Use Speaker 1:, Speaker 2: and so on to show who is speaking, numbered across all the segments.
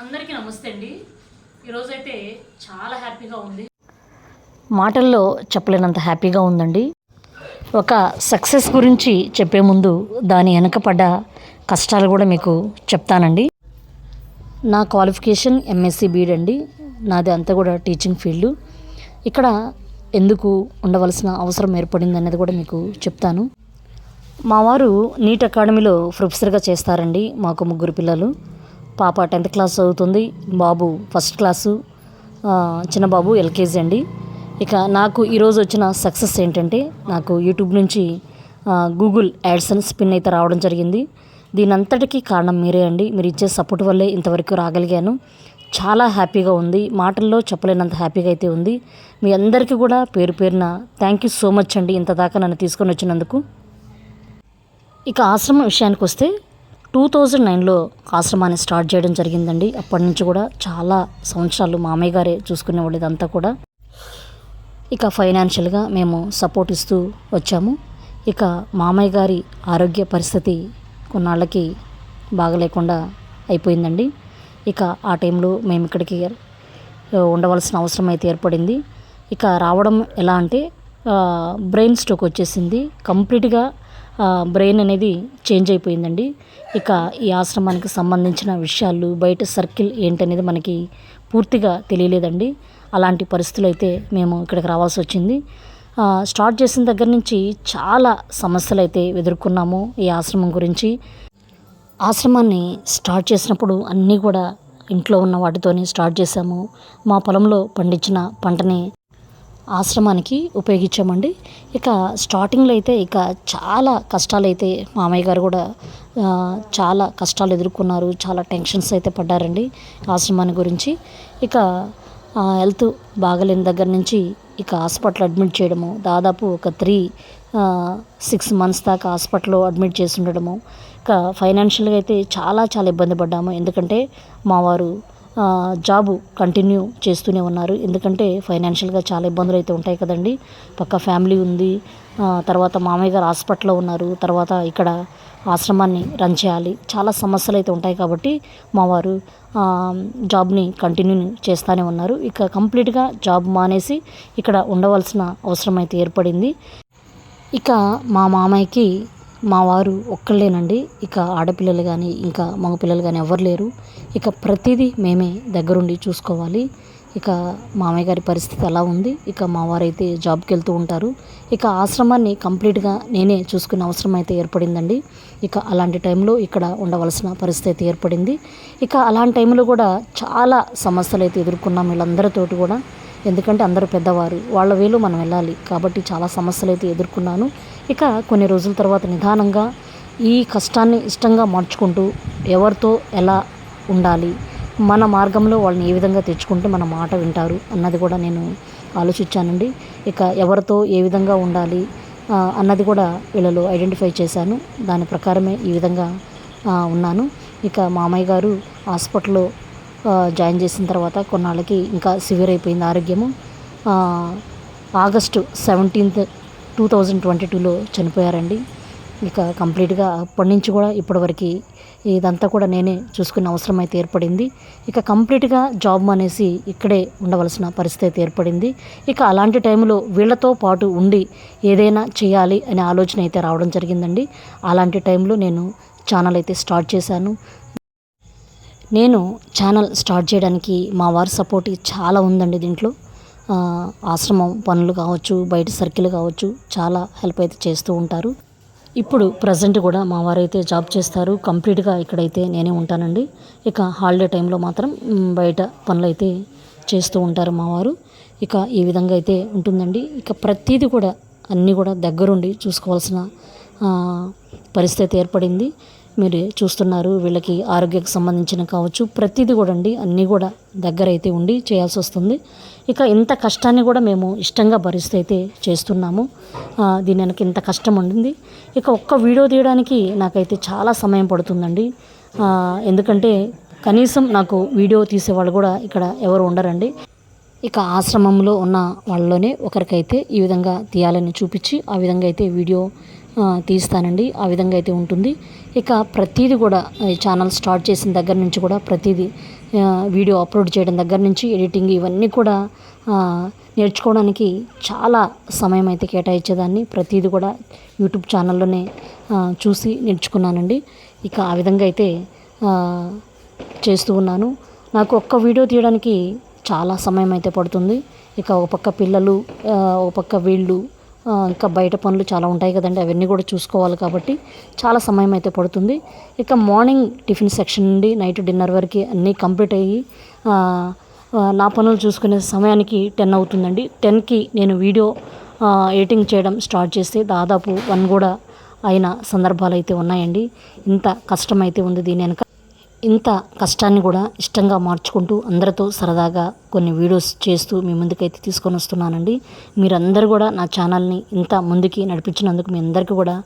Speaker 1: అందరికీ నమస్తే అండి. ఈరోజైతే చాలా హ్యాపీగా ఉంది.
Speaker 2: మాటల్లో చెప్పలేనంత హ్యాపీగా ఉందండి. ఒక సక్సెస్ గురించి చెప్పే ముందు దాని వెనకపడ్డ కష్టాలు కూడా మీకు చెప్తానండి. నా క్వాలిఫికేషన్ ఎంఎస్సి బీడ్ అండి. నాది అంతా కూడా టీచింగ్ ఫీల్డ్. ఇక్కడ ఎందుకు ఉండవలసిన అవసరం ఏర్పడింది అనేది కూడా మీకు చెప్తాను. మా వారు నీట్ అకాడమీలో ప్రొఫెసర్గా చేస్తారండి. మాకు 3 పిల్లలు. పాప 10th క్లాస్ చదువుతుంది, బాబు 1st క్లాసు, చిన్న బాబు ఎల్కేజీ అండి. ఇక నాకు ఈరోజు వచ్చిన సక్సెస్ ఏంటంటే, నాకు యూట్యూబ్ నుంచి గూగుల్ యాడ్సెన్స్ పిన్ అయితే రావడం జరిగింది. దీనంతటికీ కారణం మీరే అండి. మీరు ఇచ్చే సపోర్ట్ వల్లే ఇంతవరకు రాగలిగాను. చాలా హ్యాపీగా ఉంది. మాటల్లో చెప్పలేనంత హ్యాపీగా అయితే ఉంది. మీ అందరికీ కూడా పేరు పేరున థ్యాంక్ యూ సో మచ్ అండి, ఇంత దాకా నన్ను తీసుకొని వచ్చినందుకు. ఇక ఆశ్రమం విషయానికి వస్తే 2009లో ఆశ్రమాన్ని స్టార్ట్ చేయడం జరిగిందండి. అప్పటి నుంచి కూడా చాలా సంవత్సరాలు మామయ్య గారే చూసుకునేవాళ్ళు ఇదంతా కూడా. ఇక ఫైనాన్షియల్గా మేము సపోర్ట్ ఇస్తూ వచ్చాము. ఇక మామయ్య గారి ఆరోగ్య పరిస్థితి కొన్నాళ్ళకి బాగలేకుండా అయిపోయిందండి. ఇక ఆ టైంలో మేము ఇక్కడికి ఉండవలసిన అవసరం అయితే ఏర్పడింది. ఇక రావడం ఎలా అంటే, బ్రెయిన్ స్ట్రోక్ వచ్చేసింది. కంప్లీట్గా బ్రెయిన్ అనేది చేంజ్ అయిపోయిందండి. ఇక ఈ ఆశ్రమానికి సంబంధించిన విషయాలు, బయట సర్కిల్ ఏంటనేది మనకి పూర్తిగా తెలియలేదండి. అలాంటి పరిస్థితులు అయితే మేము ఇక్కడికి రావాల్సి వచ్చింది. స్టార్ట్ చేసిన దగ్గర నుంచి చాలా సమస్యలు అయితే ఎదుర్కొన్నాము ఈ ఆశ్రమం గురించి. ఆశ్రమాన్ని స్టార్ట్ చేసినప్పుడు అన్నీ కూడా ఇంట్లో ఉన్న వాటితోనే స్టార్ట్ చేసాము. మా పొలంలో పండించిన పంటని ఆశ్రమానికి ఉపయోగించామండి. ఇక స్టార్టింగ్లో అయితే ఇక చాలా కష్టాలు అయితే మామయ్య గారు కూడా చాలా కష్టాలు ఎదుర్కొన్నారు. చాలా టెన్షన్స్ అయితే పడ్డారండి ఆశ్రమాన్ని గురించి. ఇక హెల్త్ బాగలేని దగ్గర నుంచి ఇక హాస్పిటల్ అడ్మిట్ చేయడము, దాదాపు ఒక 3-6 months దాకా హాస్పిటల్లో అడ్మిట్ చేసి ఉండడము. ఇక ఫైనాన్షియల్గా అయితే చాలా చాలా ఇబ్బంది పడ్డాము. ఎందుకంటే మా వారు జాబు కంటిన్యూ చేస్తూనే ఉన్నారు. ఎందుకంటే ఫైనాన్షియల్గా చాలా ఇబ్బందులు అయితే ఉంటాయి కదండి. పక్క ఫ్యామిలీ ఉంది, తర్వాత మామయ్య గారు హాస్పిటల్లో ఉన్నారు, తర్వాత ఇక్కడ ఆశ్రమాన్ని రన్ చేయాలి, చాలా సమస్యలు అయితే ఉంటాయి. కాబట్టి మా వారు జాబ్ని కంటిన్యూ చేస్తూనే ఉన్నారు. ఇక కంప్లీట్గా జాబ్ మానేసి ఇక్కడ ఉండవలసిన అవసరం అయితే ఏర్పడింది. ఇక మా మామయ్యకి మా వారు ఒక్కళ్ళేనండి. ఇక ఆడపిల్లలు కానీ ఇంకా మగ పిల్లలు కానీ ఎవరు లేరు. ఇక ప్రతిదీ మేమే దగ్గరుండి చూసుకోవాలి. ఇక మామయ్య గారి పరిస్థితి అలా ఉంది. ఇక మా వారైతే జాబ్కి వెళ్తూ ఉంటారు. ఇక ఆశ్రమాన్ని కంప్లీట్గా నేనే చూసుకునే అవసరం అయితే ఏర్పడిందండి. ఇక అలాంటి టైంలో ఇక్కడ ఉండవలసిన పరిస్థితి ఏర్పడింది. ఇక అలాంటి టైంలో కూడా చాలా సమస్యలు అయితే ఎదుర్కొన్నాం వీళ్ళందరితోటి కూడా. ఎందుకంటే అందరూ పెద్దవారు, వాళ్ళ వేలో మనం వెళ్ళాలి కాబట్టి చాలా సమస్యలు అయితే ఎదుర్కొన్నాను. ఇక కొన్ని రోజుల తర్వాత నిదానంగా ఈ కష్టాన్ని ఇష్టంగా మార్చుకుంటూ ఎవరితో ఎలా ఉండాలి, మన మార్గంలో వాళ్ళని ఏ విధంగా తెచ్చుకుంటే మన మాట వింటారు అన్నది కూడా నేను ఆలోచించానండి. ఇక ఎవరితో ఏ విధంగా ఉండాలి అన్నది కూడా వీళ్ళలో ఐడెంటిఫై చేశాను. దాని ప్రకారమే ఈ విధంగా ఉన్నాను. ఇక మామయ్య గారు హాస్పిటల్లో జాయిన్ చేసిన తర్వాత కొన్నాళ్ళకి ఇంకా సివియర్ అయిపోయింది ఆరోగ్యము. August 17th, 2022లో చనిపోయారండి. ఇక కంప్లీట్గా అప్పటి నుంచి కూడా ఇప్పటివరకు ఇదంతా కూడా నేనే చూసుకునే అవసరం అయితే ఏర్పడింది. ఇక కంప్లీట్గా జాబ్ మానేసి ఇక్కడే ఉండవలసిన పరిస్థితి అయితే ఏర్పడింది. ఇక అలాంటి టైంలో వీళ్ళతో పాటు ఉండి ఏదైనా చేయాలి అనే ఆలోచన అయితే రావడం జరిగిందండి. అలాంటి టైంలో నేను ఛానల్ అయితే స్టార్ట్ చేశాను. నేను ఛానల్ స్టార్ట్ చేయడానికి మా వారి సపోర్ట్ చాలా ఉందండి. దీంట్లో ఆశ్రమం పనులు కావచ్చు, బయట సర్కిల్ కావచ్చు, చాలా హెల్ప్ అయితే చేస్తూ ఉంటారు. ఇప్పుడు ప్రజెంట్ కూడా మా వారు అయితే జాబ్ చేస్తారు. కంప్లీట్గా ఇక్కడైతే నేనే ఉంటానండి. ఇక హాలిడే టైంలో మాత్రం బయట పనులు అయితే చేస్తూ ఉంటారు మా వారు. ఇక ఈ విధంగా అయితే ఉంటుందండి. ఇక ప్రతిదీ కూడా అన్నీ కూడా దగ్గరుండి చూసుకోవాల్సిన పరిస్థితి ఏర్పడింది. మీరు చూస్తున్నారు, వీళ్ళకి ఆరోగ్యకు సంబంధించిన కావచ్చు ప్రతిదీ కూడా అండి అన్నీ కూడా దగ్గర అయితే ఉండి చేయాల్సి వస్తుంది. ఇక ఇంత కష్టాన్ని కూడా మేము ఇష్టంగా భరిస్తూ అయితే చేస్తున్నాము. దీని వెనక ఇంత కష్టం ఉండింది. ఇక ఒక్క వీడియో తీయడానికి నాకైతే చాలా సమయం పడుతుందండి. ఎందుకంటే కనీసం నాకు వీడియో తీసేవాళ్ళు కూడా ఇక్కడ ఎవరు ఉండరండి. ఇక ఆశ్రమంలో ఉన్న వాళ్ళలోనే ఒకరికైతే ఈ విధంగా తీయాలని చూపించి ఆ విధంగా అయితే వీడియో తీస్తానండి. ఆ విధంగా అయితే ఉంటుంది. ఇక ప్రతిదీ కూడా ఈ ఛానల్ స్టార్ట్ చేసిన దగ్గర నుంచి కూడా ప్రతిదీ వీడియో అప్లోడ్ చేయడం దగ్గర నుంచి ఎడిటింగ్ ఇవన్నీ కూడా నేర్చుకోవడానికి చాలా సమయం అయితే కేటాయించేదాన్ని. ప్రతిదీ కూడా యూట్యూబ్ ఛానల్లోనే చూసి నేర్చుకున్నానండి. ఇక ఆ విధంగా అయితే చేస్తూ ఉన్నాను. నాకు ఒక్క వీడియో తీయడానికి చాలా సమయం అయితే పడుతుంది. ఇక ఒక పక్క పిల్లలు, ఒక పక్క వీళ్ళు, ఇంకా బయట పనులు చాలా ఉంటాయి కదండి, అవన్నీ కూడా చూసుకోవాలి కాబట్టి చాలా సమయం అయితే పడుతుంది. ఇక మార్నింగ్ టిఫిన్ సెక్షన్ నుండి నైట్ డిన్నర్ వరకు అన్నీ కంప్లీట్ అయ్యి నా పనులు చూసుకునే సమయానికి 10 అవుతుందండి. 10కి నేను వీడియో ఎడిటింగ్ చేయడం స్టార్ట్ చేస్తే దాదాపు 1 కూడా అయిన సందర్భాలు అయితే ఉన్నాయండి. ఇంత కష్టం అయితే ఉంది దీని వెనక. ఇంత కష్టాన్ని కూడా ఇష్టంగా మార్చుకుంటూ అందరితో సరదాగా కొన్ని వీడియోస్ చేస్తూ మీ ముందుకైతే తీసుకొని వస్తున్నానండి. మీరందరూ కూడా నా ఛానల్ని ఇంత ముందుకి నడిపించినందుకు మీ అందరికీ కూడా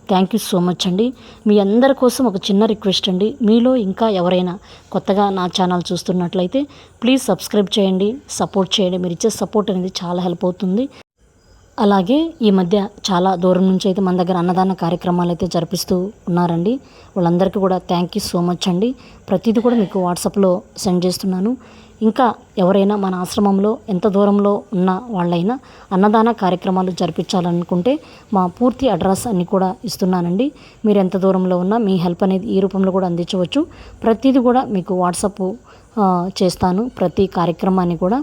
Speaker 2: థ్యాంక్ యూ సో మచ్ అండి. మీ అందరి కోసం ఒక చిన్న రిక్వెస్ట్ అండి, మీలో ఇంకా ఎవరైనా కొత్తగా నా ఛానల్ చూస్తున్నట్లయితే ప్లీజ్ సబ్స్క్రైబ్ చేయండి, సపోర్ట్ చేయండి. మీరు ఇచ్చే సపోర్ట్ అనేది చాలా హెల్ప్ అవుతుంది. అలాగే ఈ మధ్య చాలా దూరం నుంచి అయితే మన దగ్గర అన్నదాన కార్యక్రమాలు అయితే జరిపిస్తూ ఉన్నారండి. వాళ్ళందరికీ కూడా థ్యాంక్ యూ సో మచ్ అండి. ప్రతిదీ కూడా మీకు వాట్సాప్లో సెండ్ చేస్తున్నాను. ఇంకా ఎవరైనా మన ఆశ్రమంలో ఎంత దూరంలో ఉన్న వాళ్ళైనా అన్నదాన కార్యక్రమాలు జరిపించాలనుకుంటే మా పూర్తి అడ్రస్ అన్నీ కూడా ఇస్తున్నానండి. మీరు ఎంత దూరంలో ఉన్నా మీ హెల్ప్ అనేది ఈ రూపంలో కూడా అందించవచ్చు. ప్రతిదీ కూడా మీకు వాట్సాప్ చేస్తాను, ప్రతి కార్యక్రమాన్ని కూడా.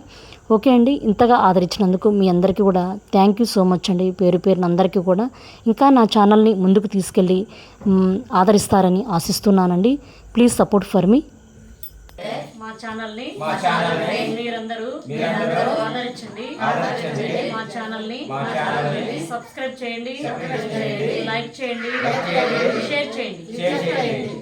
Speaker 2: ఓకే అండి, ఇంతగా ఆదరించినందుకు మీ అందరికీ కూడా థ్యాంక్ యూ సో మచ్ అండి. పేరు పేరున అందరికీ కూడా ఇంకా నా ఛానల్ని ముందుకు తీసుకెళ్ళి ఆదరిస్తారని ఆశిస్తున్నానండి. Please support for me.
Speaker 1: మా ఛానల్ని మీరందరూ ఆదరించండి. మా ఛానల్ని సబ్స్క్రైబ్ చేయండి, లైక్ చేయండి, షేర్ చేయండి.